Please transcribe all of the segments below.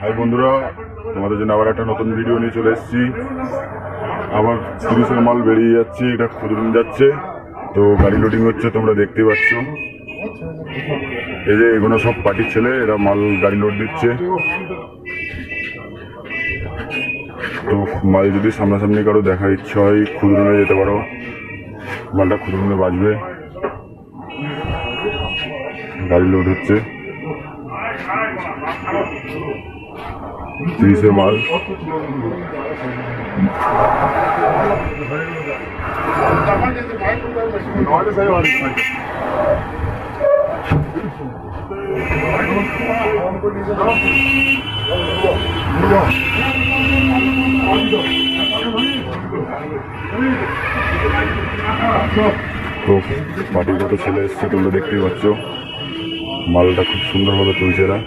High বন্ধুরা, তোমাদের জন্য আবার একটা নতুন ভিডিও নিয়ে চলে এসেছি। আবার 30-এর মাল বেরিয়ে যাচ্ছে, এটা খুদরুন যাচ্ছে, তো গাড়ি লোডিং হচ্ছে, তোমরা দেখতে পাচ্ছ। এই যে এগুলো সব পার্টির ছেলে, এরা মাল গাড়ি লোড দিচ্ছে। তো মাল যদি সামনাসামনি কারো দেখার ইচ্ছা হয় খুদরুনে যেতে পারো, মালটা খুদরুনে বাজবে। গাড়ি লোড হচ্ছে 30-এর মাল। তো পার্টির কত ছেলে এসছে তোমরা দেখতেই পাচ্ছ, মালটা খুব সুন্দরভাবে তুলছে এরা।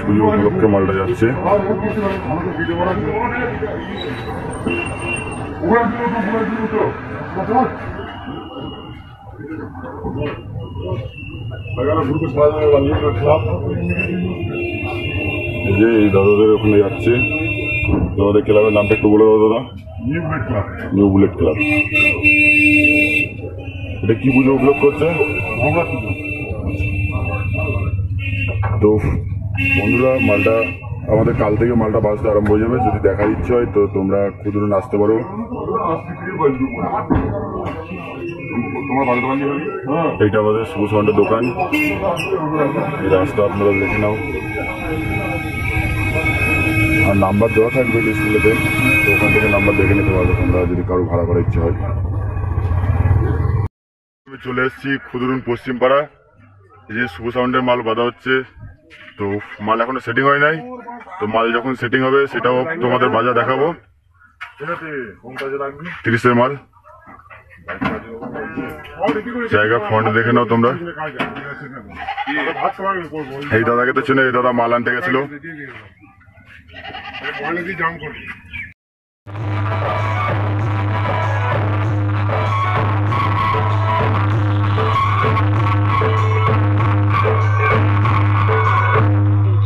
পুজো উপলক্ষে মালটা যাচ্ছে। এই যে এই দাদাদের ওখানে যাচ্ছে। তোমাদের ক্লাবের নামটা একটু বলে দাও দাদা। New bullet club. এটা কি পুজো উপলক্ষ হচ্ছে? তো বন্ধুরা, মালটা আমাদের কাল থেকে মালটা বাজতে আরম্ভ হয়ে যাবে। যদি দেখার ইচ্ছে হয় তো তোমরা খুদরুন আসতে পারো। এইটা আমাদের শুভ সাউন্ডের দোকান। এই রাস্তা আপনারা দেখে নাও, আর নাম্বার দেওয়া থাকবে ডিসপ্লেতে, তো ওখান থেকে নাম্বার দেখে নিতে পারবে তোমরা যদি কারো ভাড়া করার ইচ্ছে হয়। আমি চলে এসেছি খুদরুন পশ্চিম পাড়া। এই যে শুভ সাউন্ডের মাল বাঁধা হচ্ছে, তো মাল এখনো সেটিং হয় নাই। তো মাল যখন সেটিং হবে সেটাও তোমাদের বাজার দেখাবো। 30-এর মাল জায়গা ফ্রন্ট দেখে নাও তোমরা। এই দাদাকে তো চেনে, এই দাদা মাল আনতে গেছিল।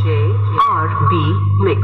JRB Mix.